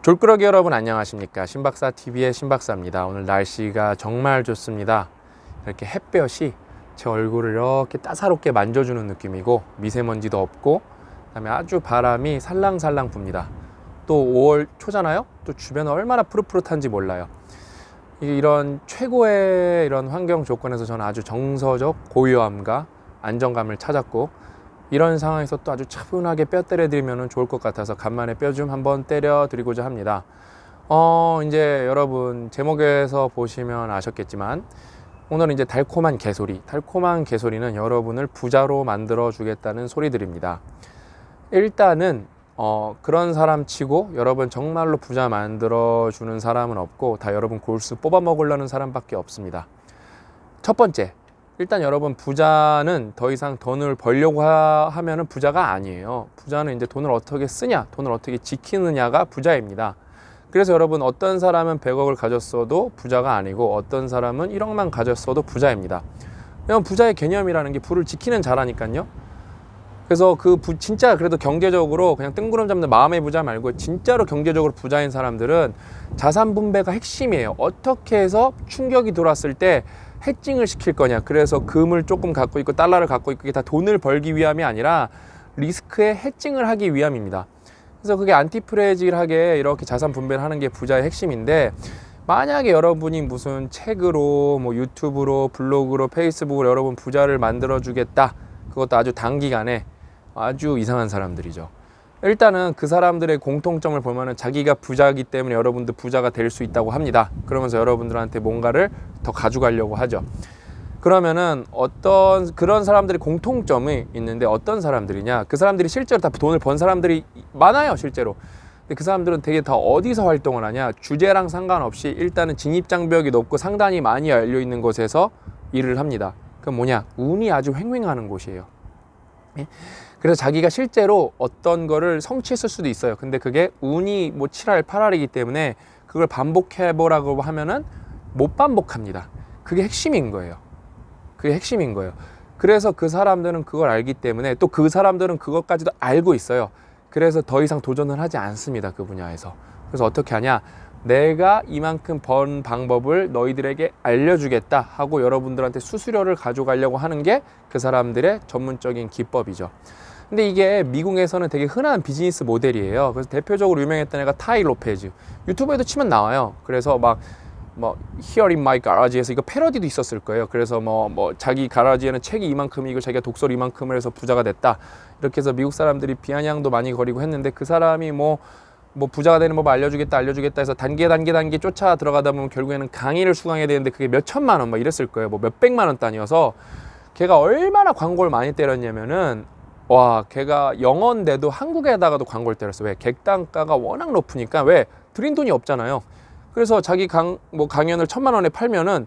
졸꾸러기 여러분 안녕하십니까. 신박사TV의 신박사입니다. 오늘 날씨가 정말 좋습니다. 이렇게 햇볕이 제 얼굴을 이렇게 따사롭게 만져주는 느낌이고 미세먼지도 없고 그다음에 아주 바람이 살랑살랑 붑니다. 또 5월 초잖아요. 또 주변은 얼마나 푸릇푸릇한지 몰라요. 이런 최고의 이런 환경 조건에서 저는 아주 정서적 고요함과 안정감을 찾았고 이런 상황에서 또 아주 차분하게 뼈 때려 드리면 좋을 것 같아서 간만에 뼈 좀 한번 때려 드리고자 합니다. 이제 여러분 제목에서 보시면 아셨겠지만 오늘은 이제 달콤한 개소리는 여러분을 부자로 만들어 주겠다는 소리들입니다. 일단은 그런 사람 치고 여러분 정말로 부자 만들어 주는 사람은 없고 다 여러분 골수 뽑아 먹으려는 사람밖에 없습니다. 첫 번째, 일단 여러분 부자는 더 이상 돈을 벌려고 하면은 부자가 아니에요. 부자는 이제 돈을 어떻게 쓰냐, 돈을 어떻게 지키느냐가 부자입니다. 그래서 여러분 어떤 사람은 100억을 가졌어도 부자가 아니고 어떤 사람은 1억만 가졌어도 부자입니다. 왜냐면 부자의 개념이라는 게 부를 지키는 자라니까요. 그래서 진짜 그래도 경제적으로 그냥 뜬구름 잡는 마음의 부자 말고 진짜로 경제적으로 부자인 사람들은 자산 분배가 핵심이에요. 어떻게 해서 충격이 들어왔을 때 해칭을 시킬 거냐. 그래서 금을 조금 갖고 있고 달러를 갖고 있고 이게 다 돈을 벌기 위함이 아니라 리스크에 해칭을 하기 위함입니다. 그래서 그게 안티프레질하게 이렇게 자산 분배를 하는 게 부자의 핵심인데 만약에 여러분이 무슨 책으로 뭐 유튜브로 블로그로 페이스북으로 여러분 부자를 만들어 주겠다. 그것도 아주 단기간에 아주 이상한 사람들이죠. 일단은 그 사람들의 공통점을 보면은 자기가 부자이기 때문에 여러분도 부자가 될 수 있다고 합니다. 그러면서 여러분들한테 뭔가를 더 가져가려고 하죠. 그러면은 그런 사람들의 공통점이 있는데 어떤 사람들이냐? 그 사람들이 실제로 다 돈을 번 사람들이 많아요, 실제로. 근데 그 사람들은 되게 다 어디서 활동을 하냐? 주제랑 상관없이 일단은 진입장벽이 높고 상단이 많이 열려 있는 곳에서 일을 합니다. 그럼 뭐냐? 운이 아주 횡행하는 곳이에요. 예? 그래서 자기가 실제로 어떤 거를 성취했을 수도 있어요. 근데 그게 운이 뭐 7할, 8할이기 때문에 그걸 반복해보라고 하면은 못 반복합니다. 그게 핵심인 거예요. 그게 핵심인 거예요. 그래서 그 사람들은 그걸 알기 때문에 또 그 사람들은 그것까지도 알고 있어요. 그래서 더 이상 도전을 하지 않습니다. 그 분야에서. 그래서 어떻게 하냐? 내가 이만큼 번 방법을 너희들에게 알려주겠다 하고 여러분들한테 수수료를 가져가려고 하는 게 그 사람들의 전문적인 기법이죠. 근데 이게 미국에서는 되게 흔한 비즈니스 모델이에요. 그래서 대표적으로 유명했던 애가 타이 로페즈. 유튜브에도 치면 나와요. 그래서 뭐 Here in my garage에서 이거 패러디도 있었을 거예요. 그래서 뭐 자기 가라지에는 책이 이만큼이고 자기가 독서를 이만큼을 해서 부자가 됐다. 이렇게 해서 미국 사람들이 비아냥도 많이 거리고 했는데 그 사람이 뭐 부자가 되는 법 알려주겠다 해서 단계 쫓아 들어가다 보면 결국에는 강의를 수강해야 되는데 그게 몇 천만 원 막 이랬을 거예요. 뭐 몇 백만 원 단위여서 걔가 얼마나 광고를 많이 때렸냐면은 와, 걔가 영어인데도 한국에다가도 광고를 때렸어. 왜? 객단가가 워낙 높으니까. 왜? 드린 돈이 없잖아요. 그래서 자기 강연을 1,000만 원에 팔면은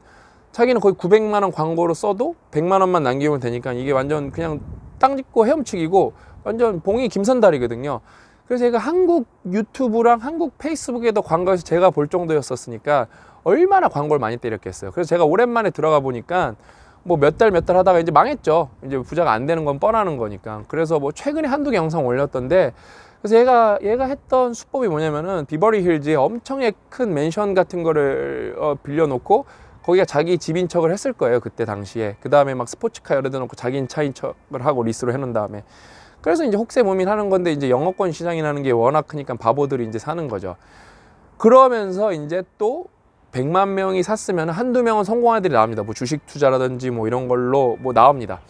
자기는 거의 900만 원 광고로 써도 100만 원만 남기면 되니까 이게 완전 그냥 땅 짚고 헤엄치기고 완전 봉이 김선달이거든요. 그래서 얘가 한국 유튜브랑 한국 페이스북에도 광고해서 제가 볼 정도였었으니까 얼마나 광고를 많이 때렸겠어요. 그래서 제가 오랜만에 들어가 보니까 뭐 몇 달 하다가 이제 망했죠. 이제 부자가 안 되는 건 뻔하는 거니까. 그래서 뭐 최근에 한두 개 영상 올렸던데 그래서 얘가 했던 수법이 뭐냐면은 비버리 힐즈에 엄청 큰 맨션 같은 거를 빌려놓고 거기가 자기 집인 척을 했을 거예요. 그때 당시에. 그 다음에 막 스포츠카 열어다 놓고 자기인 차인 척을 하고 리스로 해놓은 다음에. 그래서 이제 혹세무민 하는 건데 이제 영어권 시장이라는 게 워낙 크니까 바보들이 이제 사는 거죠. 그러면서 이제 또 100만 명이 샀으면 한두 명은 성공한 애들이 나옵니다. 뭐 주식 투자라든지 뭐 이런 걸로 뭐 나옵니다.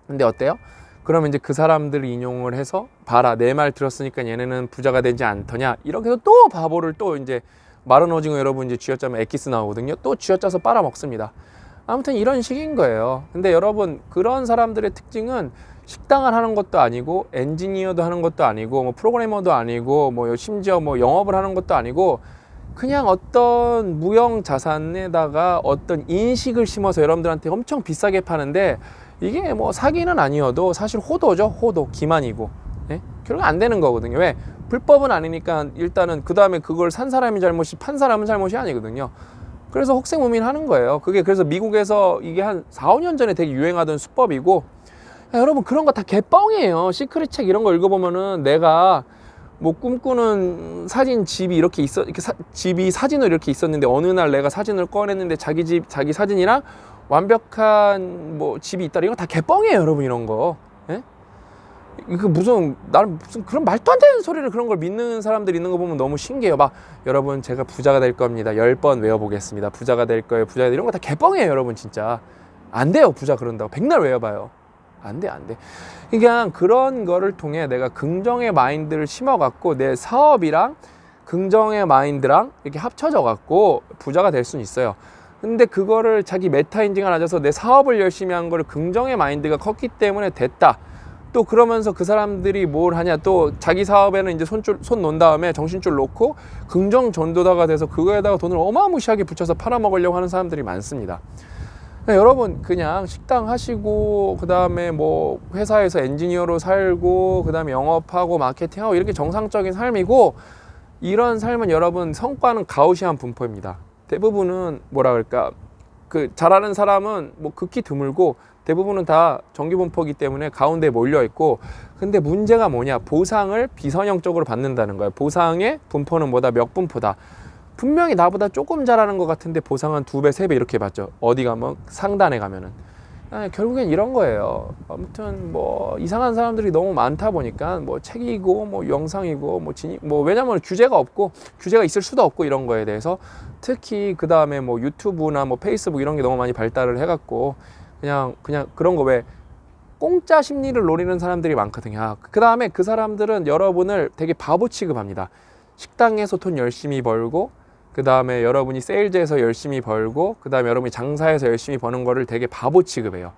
근데 어때요? 그러면 이제 그 사람들을 인용을 해서 봐라, 내 말 들었으니까 얘네는 부자가 되지 않더냐. 이렇게 해서 또 바보를 또 이제 마른 오징어 여러분 이제 쥐어짜면 엑기스 나오거든요. 또 쥐어짜서 빨아먹습니다. 아무튼 이런 식인 거예요. 근데 여러분 그런 사람들의 특징은 식당을 하는 것도 아니고 엔지니어도 하는 것도 아니고 뭐 프로그래머도 아니고 뭐 심지어 뭐 영업을 하는 것도 아니고 그냥 어떤 무형 자산에다가 어떤 인식을 심어서 여러분들한테 엄청 비싸게 파는데 이게 뭐 사기는 아니어도 사실 호도죠. 호도, 기만이고. 예? 결국 안 되는 거거든요. 왜? 불법은 아니니까 일단은 그 다음에 그걸 산 사람이 잘못이 판 사람은 잘못이 아니거든요. 그래서 혹세무민 하는 거예요. 그게 그래서 미국에서 이게 한 4, 5년 전에 되게 유행하던 수법이고 야, 여러분 그런 거 다 개뻥이에요. 시크릿 책 이런 거 읽어보면은 내가 뭐 꿈꾸는 사진 집이 이렇게 이렇게 집이 사진으로 이렇게 있었는데 어느 날 내가 사진을 꺼냈는데 자기 집 자기 사진이랑 완벽한 뭐 집이 있다, 이거 다 개뻥이에요 여러분. 이런 거, 예? 이거 무슨 나는 무슨 그런 말도 안 되는 소리를, 그런 걸 믿는 사람들 있는 거 보면 너무 신기해요. 막 여러분 제가 부자가 될 겁니다, 10번 외워보겠습니다, 부자가 될 거예요, 부자가 될, 이런 거 다 개뻥이에요 여러분. 진짜 안 돼요. 부자 그런다고 백날 외워봐요. 안 돼, 안 돼. 그냥 그런 거를 통해 내가 긍정의 마인드를 심어갖고 내 사업이랑 긍정의 마인드랑 이렇게 합쳐져 갖고 부자가 될 수는 있어요. 근데 그거를 자기 메타인지가 낮아서 내 사업을 열심히 한 거를 긍정의 마인드가 컸기 때문에 됐다. 또 그러면서 그 사람들이 뭘 하냐, 또 자기 사업에는 이제 손 놓은 다음에 정신줄 놓고 긍정 전도다가 돼서 그거에다가 돈을 어마무시하게 붙여서 팔아먹으려고 하는 사람들이 많습니다. 여러분 그냥 식당 하시고 그 다음에 뭐 회사에서 엔지니어로 살고 그 다음에 영업하고 마케팅하고 이렇게 정상적인 삶이고, 이런 삶은 여러분 성과는 가우시안 분포입니다. 대부분은 뭐라 그럴까, 그 잘하는 사람은 뭐 극히 드물고 대부분은 다 정기 분포이기 때문에 가운데에 몰려 있고, 근데 문제가 뭐냐, 보상을 비선형적으로 받는다는 거예요. 보상의 분포는 뭐다, 몇 분포다. 분명히 나보다 조금 잘하는 것 같은데 보상은 2배, 3배 이렇게 받죠. 어디 가면 상단에 가면은. 결국엔 이런 거예요. 아무튼 뭐 이상한 사람들이 너무 많다 보니까 뭐 책이고 뭐 영상이고 뭐 왜냐면 규제가 없고 규제가 있을 수도 없고 이런 거에 대해서, 특히 그 다음에 뭐 유튜브나 뭐 페이스북 이런 게 너무 많이 발달을 해갖고 그냥 그런 거, 왜 공짜 심리를 노리는 사람들이 많거든요. 그 다음에 그 사람들은 여러분을 되게 바보 취급합니다. 식당에서 돈 열심히 벌고, 그 다음에 여러분이 세일즈에서 열심히 벌고, 그 다음에 여러분이 장사에서 열심히 버는 거를 되게 바보 취급해요.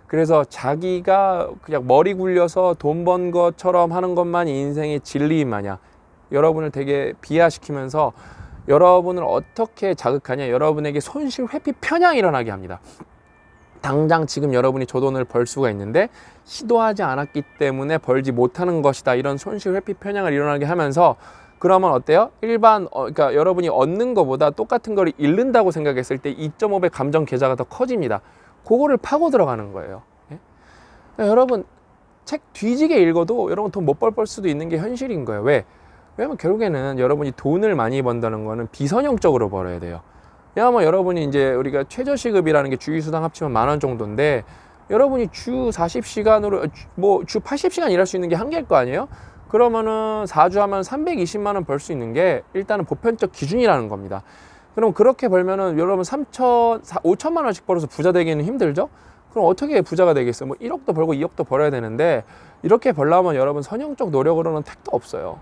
그래서 자기가 그냥 머리 굴려서 돈 번 것처럼 하는 것만이 인생의 진리인 마냥 여러분을 되게 비하시키면서 여러분을 어떻게 자극하냐, 여러분에게 손실 회피 편향이 일어나게 합니다. 당장 지금 여러분이 저 돈을 벌 수가 있는데 시도하지 않았기 때문에 벌지 못하는 것이다, 이런 손실 회피 편향을 일어나게 하면서, 그러면 어때요? 그러니까 여러분이 얻는 것보다 똑같은 걸 잃는다고 생각했을 때 2.5배 감정 계좌가 더 커집니다. 그거를 파고 들어가는 거예요. 예? 그러니까 여러분 책 뒤지게 읽어도 여러분 돈 못 벌 수도 있는 게 현실인 거예요. 왜냐면 결국에는 여러분이 돈을 많이 번다는 거는 비선형적으로 벌어야 돼요. 왜냐면 여러분이 이제 우리가 최저시급이라는 게 주휴수당 합치면 10,000원 정도인데, 여러분이 주 40시간으로 뭐 주 80시간 일할 수 있는 게 한계일 거 아니에요? 그러면은 4주 하면 320만 원 벌 수 있는 게 일단은 보편적 기준이라는 겁니다. 그럼 그렇게 벌면은 여러분 5천만 원씩 벌어서 부자 되기는 힘들죠? 그럼 어떻게 부자가 되겠어요? 뭐 1억도 벌고 2억도 벌어야 되는데, 이렇게 벌려면 여러분 선형적 노력으로는 택도 없어요.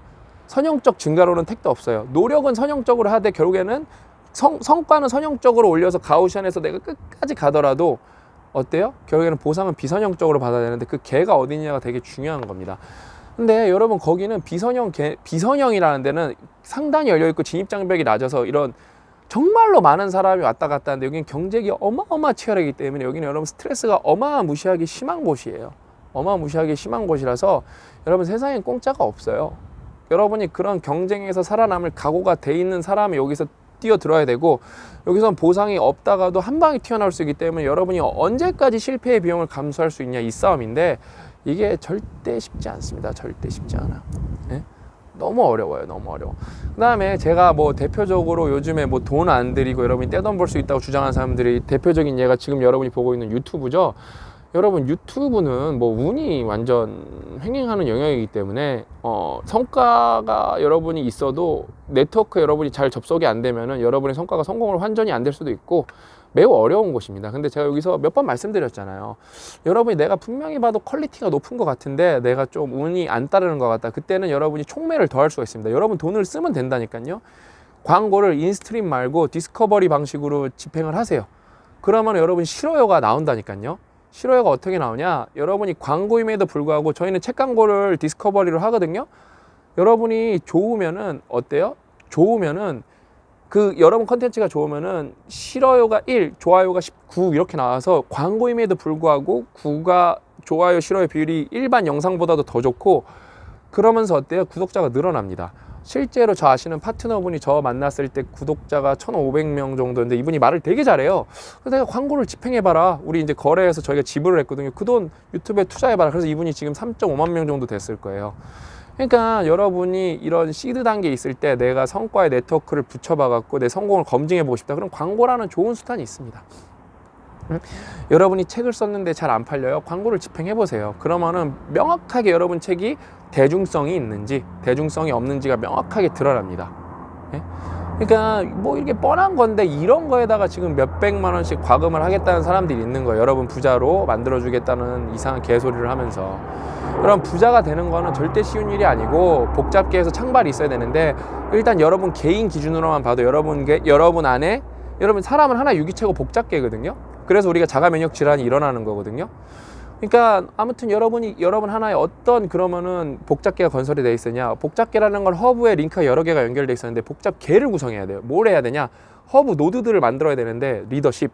선형적 증가로는 택도 없어요. 노력은 선형적으로 하되 결국에는 성과는 선형적으로 올려서 가우시안에서 내가 끝까지 가더라도 어때요? 결국에는 보상은 비선형적으로 받아야 되는데 그 개가 어디냐가 되게 중요한 겁니다. 근데 여러분 거기는 비선형이라는 데는 상단이 열려있고 진입장벽이 낮아서 이런 정말로 많은 사람이 왔다 갔다 하는데, 여기는 경쟁이 어마어마 치열하기 때문에 여기는 여러분 스트레스가 어마무시하게 심한 곳이에요. 어마무시하게 심한 곳이라서 여러분 세상엔 공짜가 없어요. 여러분이 그런 경쟁에서 살아남을 각오가 돼 있는 사람이 여기서 뛰어들어야 되고, 여기선 보상이 없다가도 한 방에 튀어나올 수 있기 때문에 여러분이 언제까지 실패의 비용을 감수할 수 있냐, 이 싸움인데 이게 절대 쉽지 않습니다. 절대 쉽지 않아요. 네? 너무 어려워요. 너무 어려워. 그 다음에 제가 뭐 대표적으로 요즘에 뭐 돈 안 들이고 여러분이 떼돈 벌 수 있다고 주장하는 사람들이 대표적인 예가 지금 여러분이 보고 있는 유튜브죠. 여러분 유튜브는 뭐 운이 완전 횡행하는 영역이기 때문에 성과가 여러분이 있어도 네트워크 여러분이 잘 접속이 안 되면은 여러분의 성과가 성공을 완전히 안 될 수도 있고 매우 어려운 곳입니다. 근데 제가 여기서 몇 번 말씀드렸잖아요. 여러분이 내가 분명히 봐도 퀄리티가 높은 것 같은데 내가 좀 운이 안 따르는 것 같다. 그때는 여러분이 촉매를 더할 수가 있습니다. 여러분 돈을 쓰면 된다니까요. 광고를 인스트림 말고 디스커버리 방식으로 집행을 하세요. 그러면 여러분 실효효가 나온다니까요. 실효효가 어떻게 나오냐, 여러분이 광고임에도 불구하고 저희는 책 광고를 디스커버리로 하거든요. 여러분이 좋으면은 어때요? 좋으면은 그 여러분 컨텐츠가 좋으면은 실효효가 1, 좋아요가 19 이렇게 나와서 광고임에도 불구하고 9가 좋아요 실효효 비율이 일반 영상보다도 더 좋고, 그러면서 어때요? 구독자가 늘어납니다. 실제로 저 아시는 파트너분이 저 만났을 때 구독자가 1,500명 정도인데 이분이 말을 되게 잘해요. 그래서 내가 광고를 집행해봐라. 우리 이제 거래해서 저희가 지불을 했거든요. 그 돈 유튜브에 투자해봐라. 그래서 이분이 지금 3.5만 명 정도 됐을 거예요. 그러니까 여러분이 이런 시드 단계에 있을 때 내가 성과의 네트워크를 붙여봐 갖고 내 성공을 검증해 보고 싶다. 그럼 광고라는 좋은 수단이 있습니다. 응? 여러분이 책을 썼는데 잘 안 팔려요. 광고를 집행해 보세요. 그러면은 명확하게 여러분 책이 대중성이 있는지 대중성이 없는지가 명확하게 드러납니다. 예? 그러니까 뭐 이렇게 뻔한 건데 이런 거에다가 지금 몇백만 원씩 과금을 하겠다는 사람들이 있는 거예요. 여러분 부자로 만들어 주겠다는 이상한 개소리를 하면서. 여러분 부자가 되는 거는 절대 쉬운 일이 아니고 복잡게 해서 창발이 있어야 되는데, 일단 여러분 개인 기준으로만 봐도 여러분 안에 여러분 사람은 하나 유기체고 복잡계거든요. 그래서 우리가 자가 면역 질환이 일어나는 거거든요. 그러니까 아무튼 여러분 하나의 어떤 그러면은 복잡계가 건설이 돼 있으냐. 복잡계라는 건 허브에 링크가 여러 개가 연결돼 있었는데 복잡계를 구성해야 돼요. 뭘 해야 되냐? 허브 노드들을 만들어야 되는데 리더십,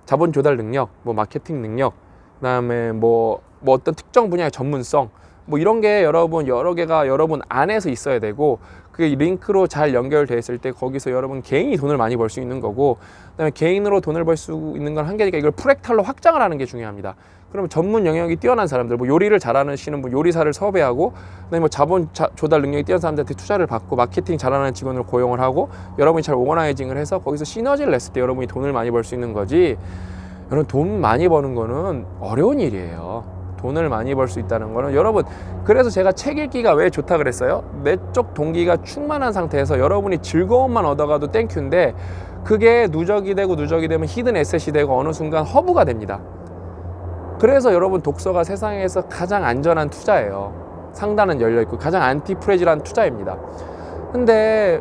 자본 조달 능력, 뭐 마케팅 능력, 그다음에 뭐 어떤 특정 분야의 전문성, 뭐 이런 게 여러분 여러 개가 여러분 안에서 있어야 되고, 그게 링크로 잘 연결돼 있을 때 거기서 여러분 개인이 돈을 많이 벌 수 있는 거고, 그다음에 개인으로 돈을 벌 수 있는 건 한계니까 이걸 프랙탈로 확장을 하는 게 중요합니다. 그러면 전문 영역이 뛰어난 사람들, 뭐 요리를 잘하시는 분 요리사를 섭외하고, 그다음에 뭐 자본 조달 능력이 뛰어난 사람들한테 투자를 받고, 마케팅 잘하는 직원을 고용을 하고, 여러분이 잘 오거나이징을 해서 거기서 시너지를 냈을 때 여러분이 돈을 많이 벌 수 있는 거지. 여러분 돈 많이 버는 거는 어려운 일이에요. 돈을 많이 벌 수 있다는 거는 여러분, 그래서 제가 책 읽기가 왜 좋다 그랬어요? 내적 동기가 충만한 상태에서 여러분이 즐거움만 얻어가도 땡큐인데, 그게 누적이 되면 히든 에셋이 되고 어느 순간 허브가 됩니다. 그래서 여러분 독서가 세상에서 가장 안전한 투자예요. 상단은 열려있고 가장 안티프레질한 투자입니다. 근데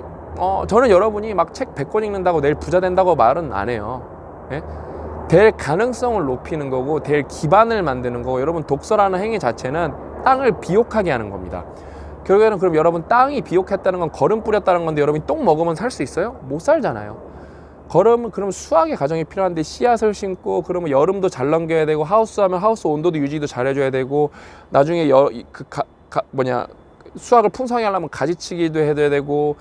저는 여러분이 막 책 100권 읽는다고 내일 부자 된다고 말은 안 해요. 예? 될 가능성을 높이는 거고 될 기반을 만드는 거고, 여러분 독서라는 행위 자체는 땅을 비옥하게 하는 겁니다. 결국에는 그럼 여러분 땅이 비옥했다는 건 거름 뿌렸다는 건데, 여러분이 똥 먹으면 살 수 있어요? 못 살잖아요. 그럼 수학의 과정이 필요한데, 씨앗을 심고 그러면 여름도 잘 넘겨야 되고, 하우스 하면 하우스 온도도 유지도 잘해줘야 되고, 나중에 수학을 풍성히 하려면 가지치기도 해줘야 되고,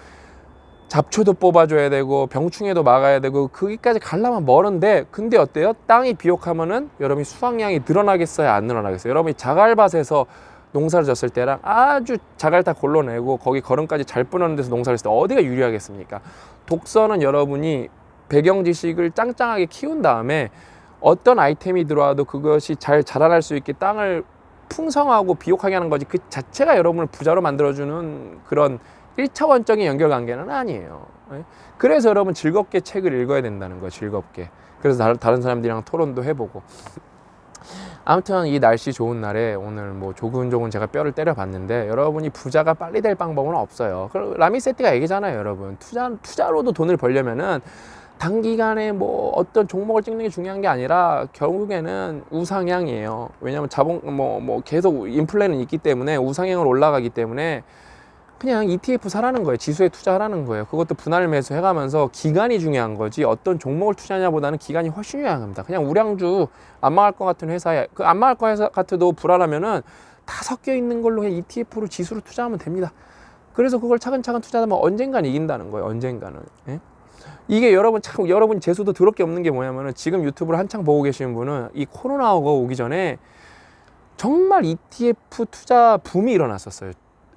잡초도 뽑아줘야 되고, 병충해도 막아야 되고, 거기까지 가려면 멀은데, 근데 어때요? 땅이 비옥하면은 여러분이 수확량이 늘어나겠어요, 안 늘어나겠어요? 여러분이 자갈밭에서 농사를 졌을 때랑 아주 자갈 다 골라내고 거기 거름까지 잘 뿌는 데서 농사를 했을 때 어디가 유리하겠습니까? 독서는 여러분이 배경 지식을 짱짱하게 키운 다음에 어떤 아이템이 들어와도 그것이 잘 자라날 수 있게 땅을 풍성하고 비옥하게 하는 거지, 그 자체가 여러분을 부자로 만들어주는 그런 1차원적인 연결관계는 아니에요. 그래서 여러분 즐겁게 책을 읽어야 된다는 거예요. 즐겁게. 그래서 다른 사람들이랑 토론도 해보고. 아무튼 이 날씨 좋은 날에 오늘 뭐 조근조근 제가 뼈를 때려봤는데, 여러분이 부자가 빨리 될 방법은 없어요. 라미세티가 얘기잖아요. 여러분 투자로도 돈을 벌려면은 단기간에 뭐 어떤 종목을 찍는 게 중요한 게 아니라 결국에는 우상향이에요. 왜냐하면 계속 인플레는 있기 때문에, 우상향으로 올라가기 때문에 그냥 ETF 사라는 거예요. 지수에 투자하라는 거예요. 그것도 분할 매수 해가면서 기간이 중요한 거지, 어떤 종목을 투자하냐보다는 기간이 훨씬 중요합니다. 그냥 우량주 안 망할 것 같은 회사에, 그 안 망할 것 회사 같아도 불안하면은 다 섞여 있는 걸로 그냥 ETF로 지수로 투자하면 됩니다. 그래서 그걸 차근차근 투자하면 언젠간 이긴다는 거예요. 언젠가는. 예? 이게 여러분 재수도 더럽게 없는 게 뭐냐면은, 지금 유튜브를 한창 보고 계시는 분은 이 코로나가 오기 전에 정말 ETF 투자 붐이 일어났었어요.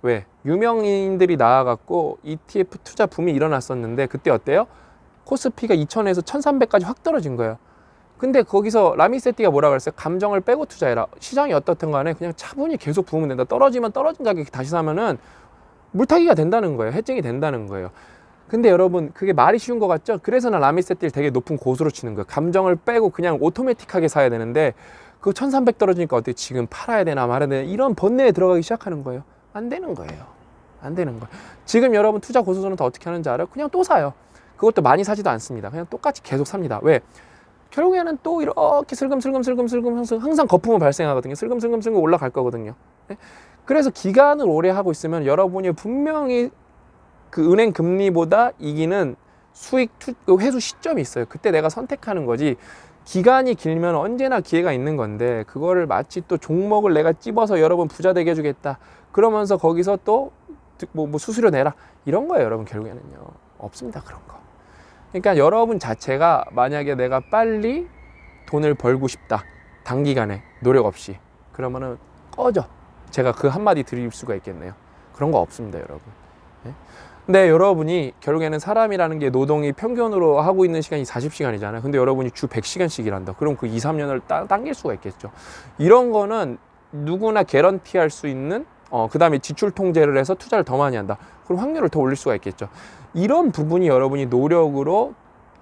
왜? 유명인들이 나와갖고 ETF 투자 붐이 일어났었는데, 그때 어때요? 코스피가 2000에서 1300까지 확 떨어진 거예요. 근데 거기서 라미세티가 뭐라 그랬어요? 감정을 빼고 투자해라. 시장이 어떻든 간에 그냥 차분히 계속 부으면 된다. 떨어지면 떨어진 가격에 다시 사면은 물타기가 된다는 거예요. 해증이 된다는 거예요. 근데 여러분 그게 말이 쉬운 것 같죠? 그래서 난 라미세티를 되게 높은 고수로 치는 거예요. 감정을 빼고 그냥 오토매틱하게 사야 되는데, 그거 1300 떨어지니까 어때? 지금 팔아야 되나 말아야 되나, 이런 번뇌에 들어가기 시작하는 거예요. 안 되는 거예요. 안 되는 거예요. 지금 여러분 투자 고수들은 더 어떻게 하는지 알아요? 그냥 또 사요. 그것도 많이 사지도 않습니다. 그냥 똑같이 계속 삽니다. 왜? 결국에는 또 이렇게 슬금슬금 항상 거품은 발생하거든요. 슬금슬금 올라갈 거거든요. 네? 그래서 기간을 오래 하고 있으면 여러분이 분명히 그 은행 금리보다 이기는 회수 시점이 있어요. 그때 내가 선택하는 거지, 기간이 길면 언제나 기회가 있는 건데, 그거를 마치 또 종목을 내가 찝어서 여러분 부자 되게 해주겠다 그러면서 거기서 또 뭐 수수료 내라, 이런 거예요. 여러분 결국에는요 없습니다, 그런 거. 그러니까 여러분 자체가 만약에 내가 빨리 돈을 벌고 싶다, 단기간에 노력 없이, 그러면은 꺼져. 제가 그 한마디 드릴 수가 있겠네요. 그런 거 없습니다, 여러분. 예? 근데 여러분이 결국에는 사람이라는 게 노동이 평균으로 하고 있는 시간이 40시간이잖아요. 근데 여러분이 주 100시간씩 일한다. 그럼 그 2, 3년을 당길 수가 있겠죠. 이런 거는 누구나 개런티 할 수 있는 그 다음에 지출 통제를 해서 투자를 더 많이 한다. 그럼 확률을 더 올릴 수가 있겠죠. 이런 부분이 여러분이 노력으로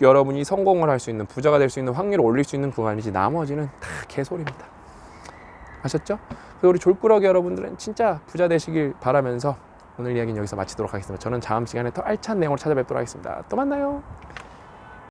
여러분이 성공을 할 수 있는, 부자가 될 수 있는 확률을 올릴 수 있는 부분이지 나머지는 다 개소리입니다. 아셨죠? 그래서 우리 졸꾸러기 여러분들은 진짜 부자 되시길 바라면서 오늘 이야기는 여기서 마치도록 하겠습니다. 저는 다음 시간에 더 알찬 내용으로 찾아뵙도록 하겠습니다. 또 만나요.